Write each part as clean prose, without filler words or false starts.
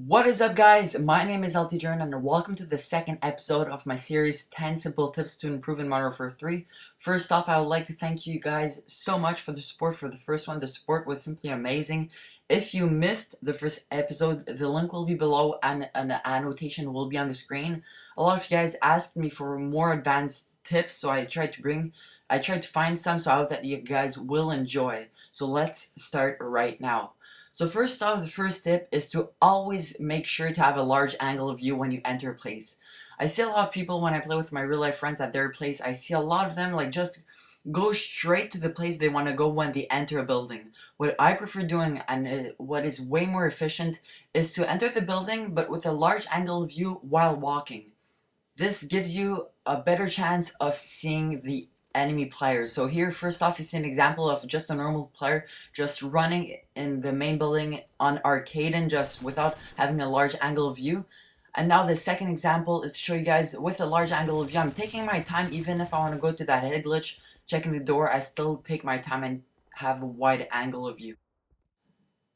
What is up, guys? My name is LT Jern and welcome to the second episode of my series 10 Simple Tips to Improve in Modern Warfare 3. First off, I would like to thank you guys so much for the support for the first one. The support was simply amazing. If you missed the first episode, the link will be below and an annotation will be on the screen. A lot of you guys asked me for more advanced tips, so I tried to find some so I hope that you guys will enjoy. So let's start right now. So first off, the first tip is to always make sure to have a large angle of view when you enter a place. I see a lot of people when I play with my real life friends at their place, I see a lot of them like just go straight to the place they want to go when they enter a building. What I prefer doing and what is way more efficient is to enter the building but with a large angle of view while walking. This gives you a better chance of seeing the enemy players. So here, first off, you see an example of just a normal player just running in the main building on arcade and just without having a large angle of view. And now the second example is to show you guys with a large angle of view. I'm taking my time, even if I want to go to that head glitch, checking the door, I still take my time and have a wide angle of view.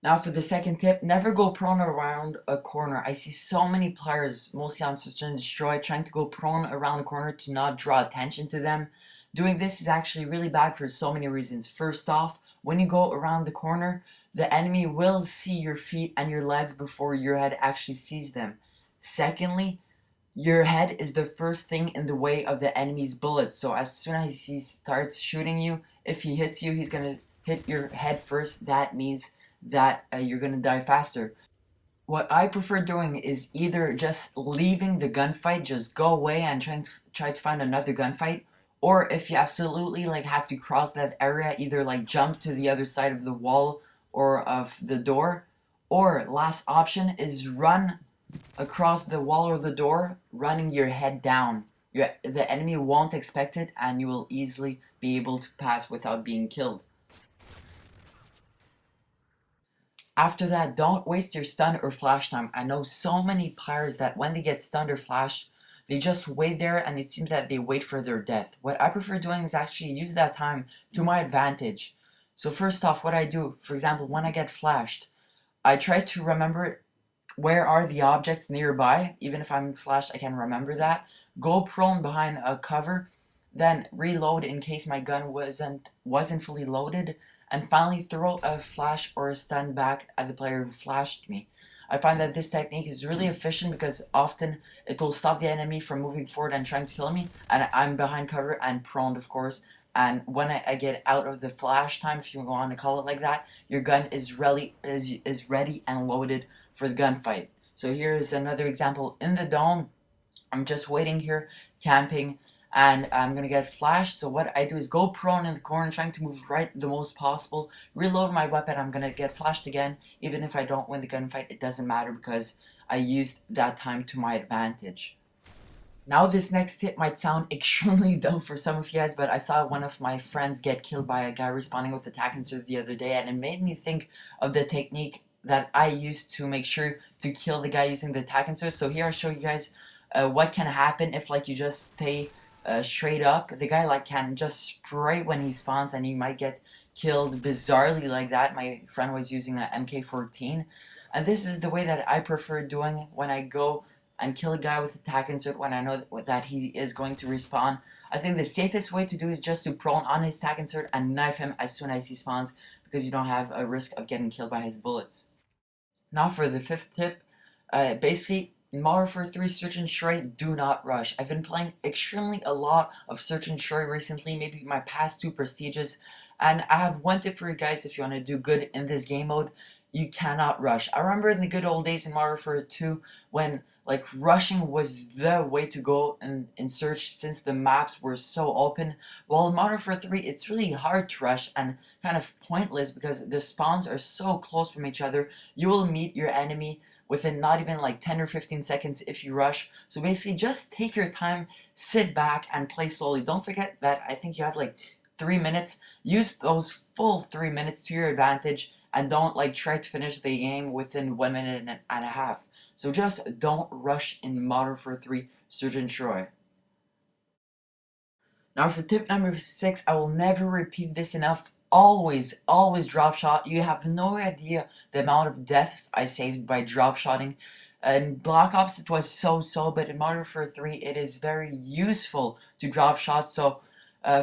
Now for the second tip, never go prone around a corner. I see so many players, mostly on Search and Destroy, trying to go prone around the corner to not draw attention to them. Doing this is actually really bad for so many reasons. First off, when you go around the corner, the enemy will see your feet and your legs before your head actually sees them. Secondly, your head is the first thing in the way of the enemy's bullets. So as soon as he starts shooting you, if he hits you, he's going to hit your head first. That means that you're going to die faster. What I prefer doing is either just leaving the gunfight, just go away and try to find another gunfight, or if you absolutely like have to cross that area, either like jump to the other side of the wall or of the door, or last option is run across the wall or the door, running your head down. The enemy won't expect it and you will easily be able to pass without being killed. After that, don't waste your stun or flash time. I know so many players that when they get stunned or flashed, they just wait there and it seems that they wait for their death. What I prefer doing is actually use that time to my advantage. So first off, what I do, for example, when I get flashed, I try to remember where are the objects nearby. Even if I'm flashed, I can remember that. Go prone behind a cover, then reload in case my gun wasn't fully loaded, and finally throw a flash or a stun back at the player who flashed me. I find that this technique is really efficient because often it will stop the enemy from moving forward and trying to kill me, and I'm behind cover and prone, of course. And when I get out of the flash time, if you want to call it like that, your gun is ready and loaded for the gunfight. So here is another example in the dome. I'm just waiting here, camping, and I'm gonna get flashed. So what I do is go prone in the corner, trying to move right the most possible, reload my weapon. I'm gonna get flashed again. Even if I don't win the gunfight, it doesn't matter because I used that time to my advantage. Now this next tip might sound extremely dumb for some of you guys, but I saw one of my friends get killed by a guy responding with attack insert the other day, and it made me think of the technique that I used to make sure to kill the guy using the attack insert. So here I show you guys what can happen if like you just stay straight up. The guy like can just spray when he spawns and he might get killed bizarrely like that. My friend was using an MK14, and this is the way that I prefer doing when I go and kill a guy with attack insert when I know that he is going to respawn. I think the safest way to do is just to prone on his attack insert and knife him as soon as he spawns, because you don't have a risk of getting killed by his bullets. Now for the fifth tip, basically in Modern Warfare 3 Search and Destroy, do not rush. I've been playing extremely a lot of Search and Destroy recently, maybe my past two prestiges, and I have one tip for you guys if you want to do good in this game mode. You cannot rush. I remember in the good old days in Modern Warfare 2 when like rushing was the way to go in Search since the maps were so open. While in Modern Warfare 3 it's really hard to rush and kind of pointless because the spawns are so close from each other. You will meet your enemy within not even like 10 or 15 seconds if you rush. So basically just take your time, sit back and play slowly. Don't forget that I think you have like 3 minutes. Use those full 3 minutes to your advantage and don't like try to finish the game within 1 minute and a half. So just don't rush in Modern Warfare 3 Search and Destroy. Now for tip number 6, I will never repeat this enough. always drop shot. You have no idea the amount of deaths I saved by drop shotting. In Black Ops it was so, but in Modern Warfare 3 it is very useful to drop shot. So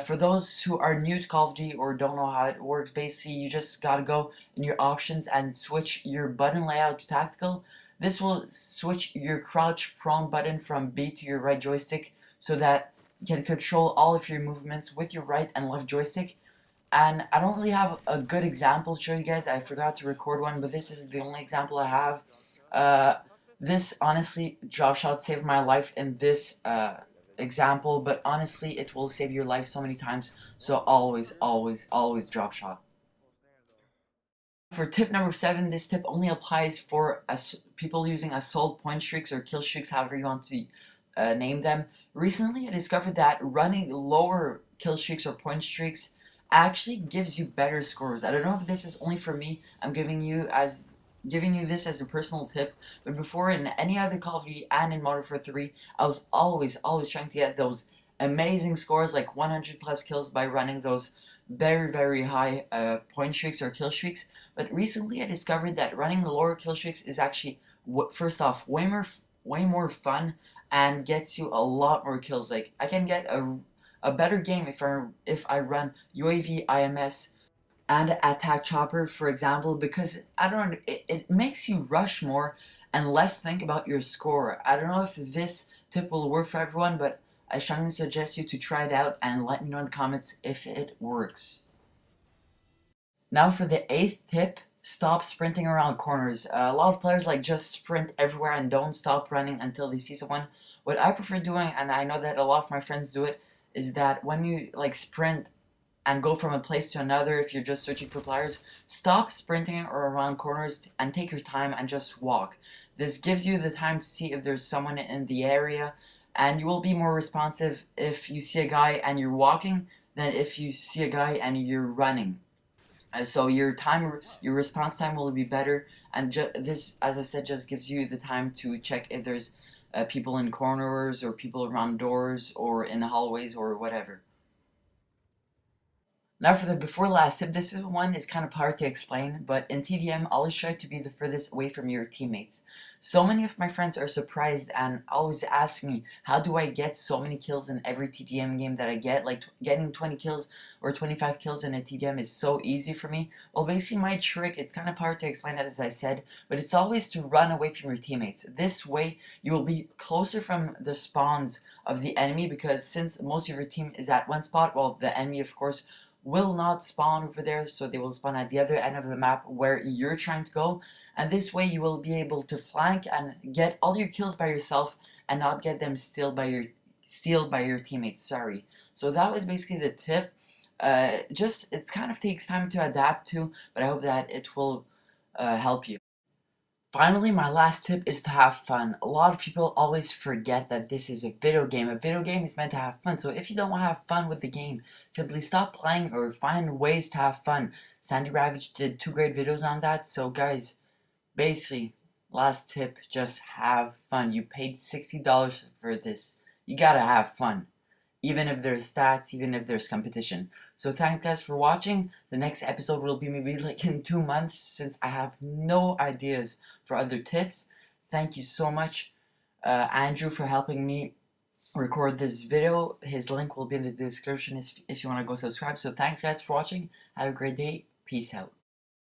for those who are new to Call of Duty or don't know how it works, basically you just gotta go in your options and switch your button layout to tactical. This will switch your crouch prone button from B to your right joystick so that you can control all of your movements with your right and left joystick. And I don't really have a good example to show you guys. I forgot to record one, but this is the only example I have. Uh, this honestly, drop shot saved my life in this example, but honestly, it will save your life so many times. So always drop shot. For tip number 7, this tip only applies for people using assault point streaks or kill streaks, however you want to name them. Recently, I discovered that running lower kill streaks or point streaks actually gives you better scores. I don't know if this is only for me. I'm giving you this as a personal tip, but before in any other Call of Duty and in Modern Warfare 3, I was always trying to get those amazing scores like 100 plus kills by running those very high point streaks or kill streaks. But recently I discovered that running lower kill streaks is actually first off way more fun and gets you a lot more kills. Like I can get a better game if I run UAV, IMS, and attack chopper, for example, because I don't know, it makes you rush more and less think about your score. I don't know if this tip will work for everyone, but I strongly suggest you to try it out and let me know in the comments if it works. Now for the 8th tip, stop sprinting around corners. A lot of players like just sprint everywhere and don't stop running until they see someone. What I prefer doing, and I know that a lot of my friends do it, is that when you like sprint and go from a place to another, if you're just searching for players, stop sprinting or around corners and take your time and just walk. This gives you the time to see if there's someone in the area, and you will be more responsive if you see a guy and you're walking than if you see a guy and you're running. So your response time will be better, and this, as I said, just gives you the time to check if there's people in corners or people around doors or in the hallways or whatever. Now for the before last tip, this one is kind of hard to explain, but in TDM, always try to be the furthest away from your teammates. So many of my friends are surprised and always ask me, how do I get so many kills in every TDM game that I get? Like getting 20 kills or 25 kills in a TDM is so easy for me. Well, basically my trick, it's kind of hard to explain as I said, but it's always to run away from your teammates. This way, you will be closer from the spawns of the enemy, because since most of your team is at one spot, well, the enemy, of course, will not spawn over there, so they will spawn at the other end of the map where you're trying to go, and this way you will be able to flank and get all your kills by yourself and not get them stealed by your teammates. Sorry. So that was basically the tip. Just it kind of takes time to adapt to, but I hope that it will help you. Finally, my last tip is to have fun. A lot of people always forget that this is a video game. A video game is meant to have fun. So if you don't want to have fun with the game, simply stop playing or find ways to have fun. Sandy Ravage did 2 great videos on that. So guys, basically, last tip, just have fun. You paid $60 for this. You gotta have fun. Even if there's stats, even if there's competition. So thanks guys for watching. The next episode will be maybe like in 2 months, since I have no ideas for other tips. Thank you so much, Andrew, for helping me record this video. His link will be in the description if you want to go subscribe. So thanks guys for watching. Have a great day. Peace out.